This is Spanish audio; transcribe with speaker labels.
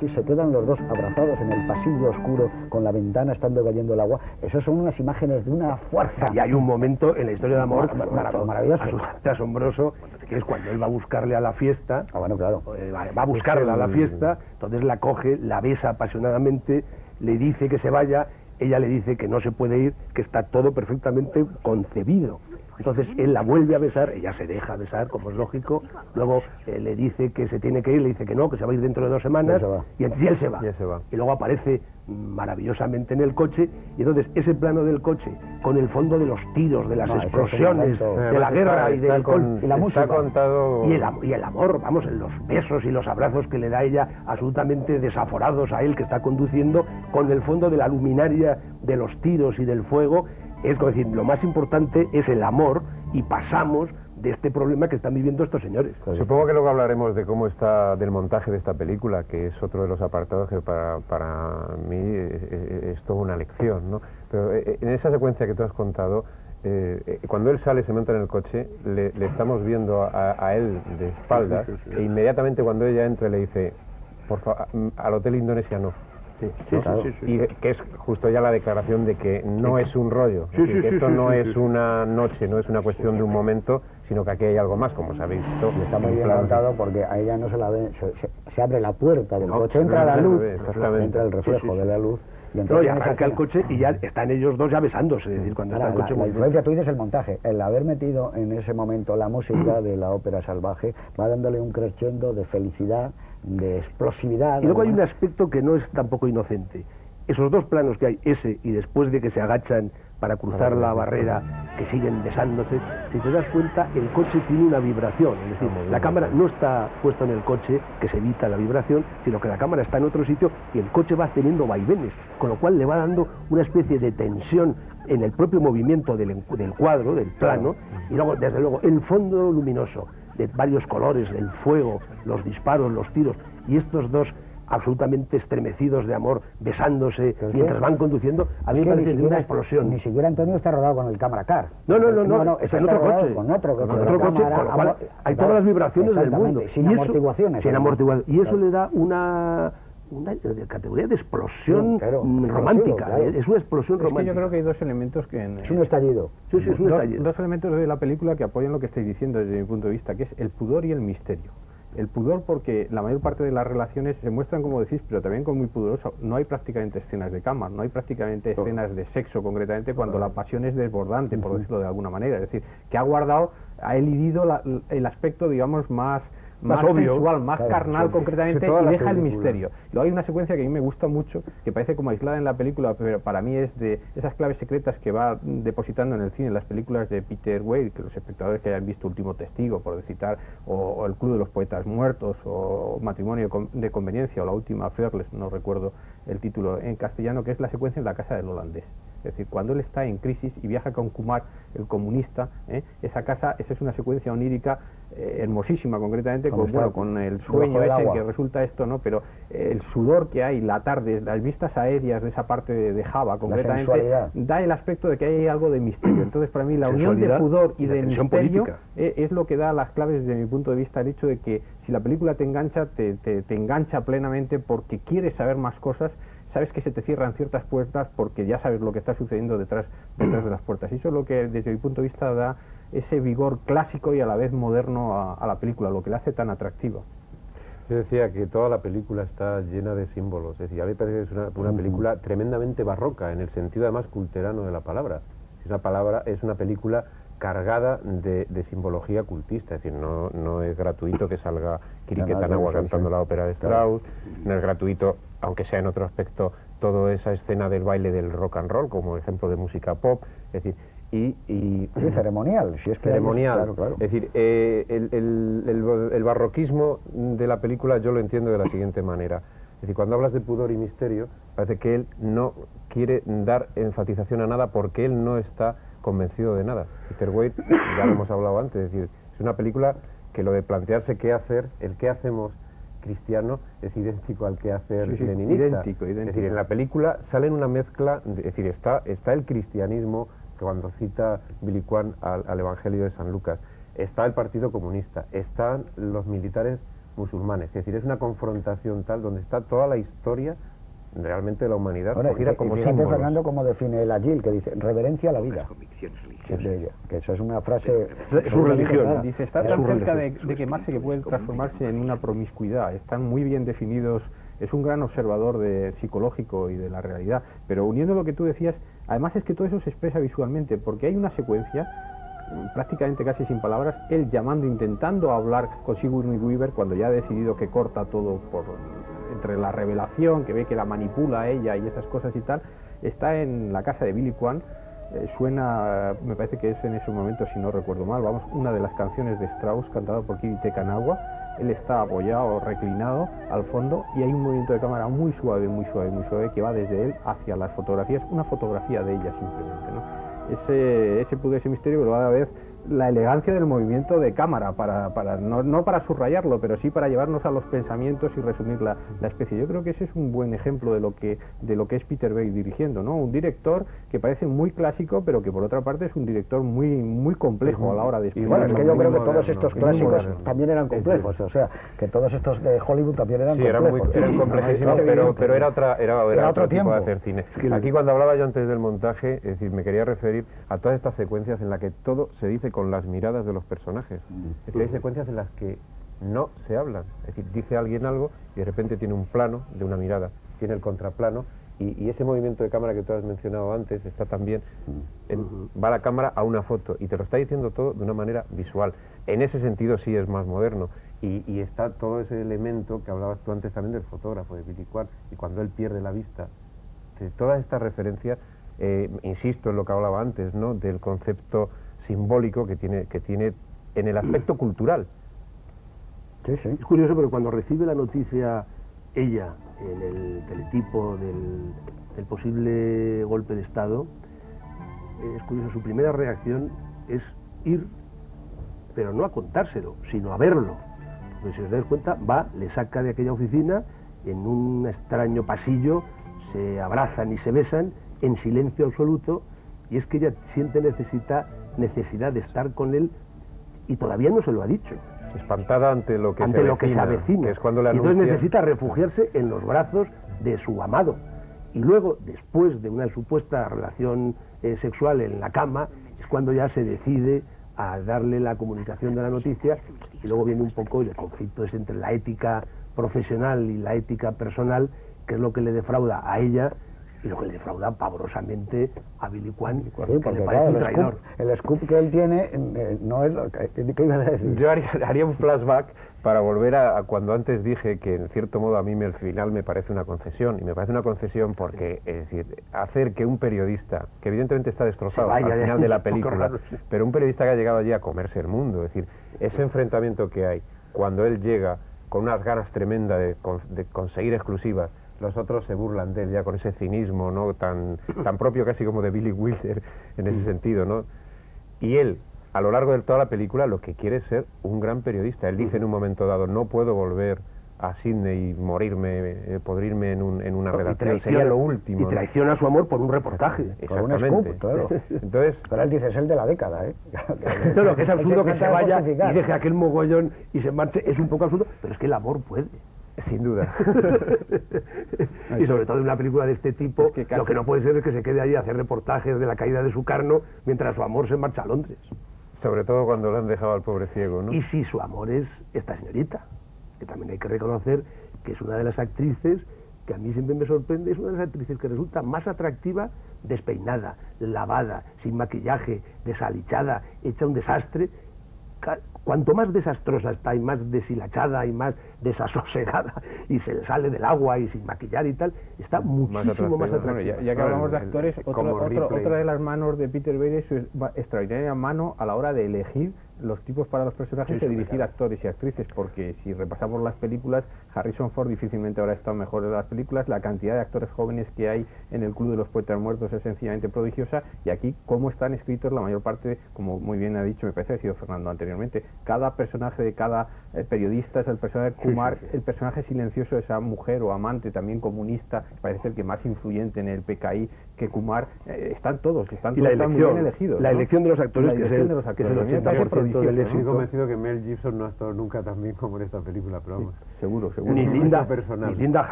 Speaker 1: y se quedan los dos abrazados en el pasillo oscuro con la ventana estando cayendo el agua. Esas son unas imágenes de una fuerza.
Speaker 2: Y hay un momento en la historia de amor
Speaker 1: maravilloso,
Speaker 2: absolutamente asombroso, que es cuando él va a buscarle a la fiesta.
Speaker 1: Bueno, claro.
Speaker 2: Va a buscarla a la fiesta, entonces la coge, la besa apasionadamente, le dice que se vaya, ella le dice que no se puede ir, que está todo perfectamente concebido. Entonces él la vuelve a besar, ella se deja besar, como es lógico, luego le dice que se tiene que ir, le dice que no, que se va a ir dentro de 2 semanas, y entonces él se va. Y luego aparece maravillosamente en el coche, y entonces ese plano del coche, con el fondo de los tiros, de las explosiones, de la guerra y la música, y el amor, vamos, los besos y los abrazos que le da ella, absolutamente desaforados a él que está conduciendo, con el fondo de la luminaria de los tiros y del fuego. Es decir, lo más importante es el amor, y pasamos de este problema que están viviendo estos señores.
Speaker 3: Supongo que luego hablaremos de cómo está, del montaje de esta película, que es otro de los apartados que para mí es toda una lección, ¿no? Pero en esa secuencia que tú has contado, cuando él sale, se monta en el coche, le estamos viendo a él de espaldas, e inmediatamente cuando ella entra le dice, por favor, al Hotel Indonesia no. Y que es justo ya la declaración de que no es un rollo, que esto no es una noche, no es una cuestión de un momento, sino que aquí hay algo más, como sabéis.
Speaker 1: Está muy bien montado porque a ella no se la ve, se abre la puerta del coche, entra la luz, entra el reflejo de la luz.
Speaker 2: Y entonces arranca el coche y ya están ellos dos ya besándose, es decir, cuando está el coche...
Speaker 1: La influencia, tú dices el montaje, el haber metido en ese momento la música de la ópera salvaje va dándole un crescendo de felicidad, de explosividad.
Speaker 2: Y luego hay un aspecto que no es tampoco inocente. Esos dos planos que hay, ese y después de que se agachan para cruzar la barrera, que siguen besándose, si te das cuenta, el coche tiene una vibración, es decir, la cámara no está puesta en el coche, que se evita la vibración, sino que la cámara está en otro sitio y el coche va teniendo vaivenes, con lo cual le va dando una especie de tensión en el propio movimiento del cuadro, del plano, y luego, desde luego, el fondo luminoso de varios colores, el fuego, los disparos, los tiros, y estos dos absolutamente estremecidos de amor, besándose mientras van conduciendo, a mí me parece de una explosión.
Speaker 1: Ni siquiera Antonio está rodado con el Cámara Car.
Speaker 2: No, es en otro coche.
Speaker 1: Con otro coche.
Speaker 2: Con lo cual hay todas las vibraciones del mundo.
Speaker 1: Sin amortiguaciones.
Speaker 2: Sin amortiguaciones. Y eso le da una categoría de explosión romántica, claro. Es una explosión romántica.
Speaker 4: Es que yo creo que hay dos elementos que...
Speaker 1: Es un estallido.
Speaker 2: Sí, es un estallido.
Speaker 4: Dos elementos de la película que apoyan lo que estáis diciendo desde mi punto de vista, que es el pudor y el misterio. El pudor porque la mayor parte de las relaciones se muestran, como decís, pero también como muy pudoroso. No hay prácticamente escenas de cama, no hay prácticamente escenas de sexo concretamente cuando la pasión es desbordante, por decirlo de alguna manera. Es decir, que ha elidido el aspecto, digamos, más obvio, sensual, más carnal concretamente, y deja el misterio. Luego hay una secuencia que a mí me gusta mucho, que parece como aislada en la película, pero para mí es de esas claves secretas que va depositando en el cine, en las películas de Peter Weir, que los espectadores que hayan visto Último Testigo, por citar, o El Club de los Poetas Muertos, o Matrimonio de Conveniencia, o La Última Fearless, no recuerdo el título en castellano, que es la secuencia en la casa del holandés. Es decir, cuando él está en crisis y viaja con Kumar, el comunista, esa casa, esa es una secuencia onírica hermosísima, concretamente, con el sueño ese que resulta esto, ¿no? Pero el sudor que hay, la tarde, las vistas aéreas de esa parte de Java, concretamente, da el aspecto de que hay algo de misterio. Entonces, para mí, la unión de pudor y de misterio es lo que da las claves, desde mi punto de vista, el hecho de que si la película te engancha, te engancha plenamente porque quieres saber más cosas. Sabes que se te cierran ciertas puertas porque ya sabes lo que está sucediendo detrás de las puertas. Y eso es lo que, desde mi punto de vista, da ese vigor clásico y a la vez moderno a la película, lo que la hace tan atractiva.
Speaker 3: Yo decía que toda la película está llena de símbolos. Es decir, a mí me parece que es una película tremendamente barroca, en el sentido además culterano de la palabra. Es una película cargada de simbología cultista, es decir, no es gratuito que salga Kiriké Tanahua cantando la ópera de Strauss, no es gratuito, aunque sea en otro aspecto, toda esa escena del baile del rock and roll como ejemplo de música pop, es decir,
Speaker 1: y ceremonial, si es que
Speaker 3: ceremonial, claro. Es decir, el barroquismo de la película yo lo entiendo de la siguiente manera. Es decir, cuando hablas de pudor y misterio, parece que él no quiere dar enfatización a nada porque él no está convencido de nada. Peter Weir, ya lo hemos hablado antes, es decir, es una película que lo de plantearse qué hacer, el qué hacemos cristiano es idéntico al que hacer leninista.
Speaker 4: Idéntico.
Speaker 3: Es decir, en la película sale una mezcla, es decir, está el cristianismo, que cuando cita Billy Kwan al Evangelio de San Lucas, está el Partido Comunista, están los militares musulmanes. Es decir, es una confrontación tal donde está toda la historia realmente de la humanidad cogida como
Speaker 1: fíjate,
Speaker 3: símbolos.
Speaker 1: Fernando, cómo define el Agil, que dice reverencia a la vida. Que eso es una frase...
Speaker 2: Es su religión.
Speaker 4: Dice, está tan cerca de quemarse que puede transformarse en una promiscuidad. Están muy bien definidos. Es un gran observador psicológico y de la realidad. Pero uniendo lo que tú decías, además es que todo eso se expresa visualmente, porque hay una secuencia, prácticamente casi sin palabras, él llamando, intentando hablar con Sigourney Weaver cuando ya ha decidido que corta todo entre la revelación, que ve que la manipula a ella y esas cosas y tal. Está en la casa de Billy Kwan, suena, me parece que es en ese momento, si no recuerdo mal, vamos, una de las canciones de Strauss cantada por Kirite Kanawa. Él está apoyado, reclinado al fondo, y hay un movimiento de cámara muy suave, muy suave, muy suave, que va desde él hacia las fotografías, una fotografía de ella simplemente, ¿no? Ese pudor, ese misterio, pero a la vez la elegancia del movimiento de cámara, no para subrayarlo, pero sí para llevarnos a los pensamientos y resumir la especie. Yo creo que ese es un buen ejemplo de lo que es Peter Weir dirigiendo, ¿no? Un director que parece muy clásico, pero que por otra parte es un director muy, muy complejo a la hora de explicar.
Speaker 1: Bueno, es que yo creo que todos estos clásicos también eran complejos, o sea, que todos estos de Hollywood también eran complejos.
Speaker 3: Sí, eran complejísimos, pero era otro
Speaker 1: tiempo
Speaker 3: tipo de hacer cine. Aquí, cuando hablaba yo antes del montaje, es decir, me quería referir a todas estas secuencias en las que todo se dice con las miradas de los personajes. Es decir, hay secuencias en las que no se hablan. Es decir, dice alguien algo y de repente tiene un plano de una mirada, tiene el contraplano, y ese movimiento de cámara que tú has mencionado antes está también, va la cámara a una foto y te lo está diciendo todo de una manera visual. En ese sentido sí es más moderno, y está todo ese elemento que hablabas tú antes también del fotógrafo, de Billy Kwan, y cuando él pierde la vista, de todas estas referencias, insisto en lo que hablaba antes, ¿no?, del concepto simbólico que tiene en el aspecto cultural.
Speaker 1: Sí, sí.
Speaker 2: Es curioso, pero cuando recibe la noticia ella en el teletipo del posible golpe de Estado, es curioso, su primera reacción es ir, pero no a contárselo, sino a verlo. Porque si os dais cuenta, va, le saca de aquella oficina, en un extraño pasillo, se abrazan y se besan en silencio absoluto, y es que ella siente necesidad de estar con él, y todavía no se lo ha dicho.
Speaker 3: Espantada ante lo que
Speaker 2: se avecina,
Speaker 3: que es cuando le
Speaker 2: entonces
Speaker 3: anuncia...
Speaker 2: necesita refugiarse en los brazos de su amado, y luego, después de una supuesta relación sexual en la cama, es cuando ya se decide a darle la comunicación de la noticia, y luego viene un poco el conflicto es entre la ética profesional y la ética personal, que es lo que le defrauda a ella y lo que le defrauda pavorosamente a Billy Kwan,
Speaker 1: Sí,
Speaker 2: que
Speaker 1: porque
Speaker 2: le parece
Speaker 1: claro,
Speaker 2: un traidor.
Speaker 1: el scoop que él tiene no es lo que... ¿Qué ibas a decir?
Speaker 3: Yo haría un flashback para volver a cuando antes dije que en cierto modo a mí el final me parece una concesión, y me parece una concesión porque, es decir, hacer que un periodista, que evidentemente está destrozado al final de la película, pero un periodista que ha llegado allí a comerse el mundo, es decir, ese enfrentamiento que hay cuando él llega con unas ganas tremendas de conseguir exclusivas, los otros se burlan de él ya con ese cinismo, ¿no?, tan propio casi como de Billy Wilder en ese sentido, ¿no? Y él, a lo largo de toda la película, lo que quiere es ser un gran periodista. Él dice en un momento dado, no puedo volver a Sydney y morirme, podrirme en una redacción, sería lo último.
Speaker 2: Y traiciona su amor por un reportaje.
Speaker 1: Por un scoop, claro.
Speaker 3: Entonces,
Speaker 1: pero él dice, es el de la década, ¿eh?
Speaker 2: No, que es absurdo que se vaya y
Speaker 1: justificar.
Speaker 2: deje aquel mogollón y se marche, es un poco absurdo, pero es que el amor puede.
Speaker 3: sin duda.
Speaker 2: Y sobre todo en una película de este tipo,
Speaker 4: Es que casi...
Speaker 2: lo que no puede ser es que se quede ahí a hacer reportajes de la caída de su carno mientras su amor se marcha a Londres.
Speaker 3: Sobre todo cuando le han dejado al pobre ciego, ¿no?
Speaker 2: Y si su amor es esta señorita, que también hay que reconocer que es una de las actrices que a mí siempre me sorprende, es una de las actrices que resulta más atractiva despeinada, lavada, sin maquillaje, desalichada, hecha un desastre. Cuanto más desastrosa está y más deshilachada y más desasosegada y se le sale del agua y sin maquillar y tal, está muchísimo más atractiva.
Speaker 4: Bueno, ya que hablamos de actores, otra de las manos de Peter Weir es su extraordinaria mano a la hora de elegir los tipos para los personajes y dirigir actores y actrices, porque si repasamos las películas, Harrison Ford difícilmente habrá estado mejor en las películas, la cantidad de actores jóvenes que hay en el Club de los Poetas Muertos es sencillamente prodigiosa, y aquí cómo están escritos la mayor parte, como muy bien ha dicho, me parece que ha sido Fernando anteriormente, cada personaje de cada periodista es el personaje de Kumar, el personaje silencioso de esa mujer o amante también comunista, parece ser que más influyente en el PKI que Kumar, están todos muy bien elegidos.
Speaker 2: La
Speaker 4: ¿no?
Speaker 2: elección de los actores, que es el 80% secreto del
Speaker 4: delicioso,
Speaker 3: Estoy
Speaker 2: éxito.
Speaker 3: convencido que Mel Gibson no ha estado nunca tan bien como en esta película, pero vamos.
Speaker 4: Seguro, seguro.
Speaker 2: Ni
Speaker 3: Es un
Speaker 2: Linda,
Speaker 3: gusto personal.
Speaker 2: ni Linda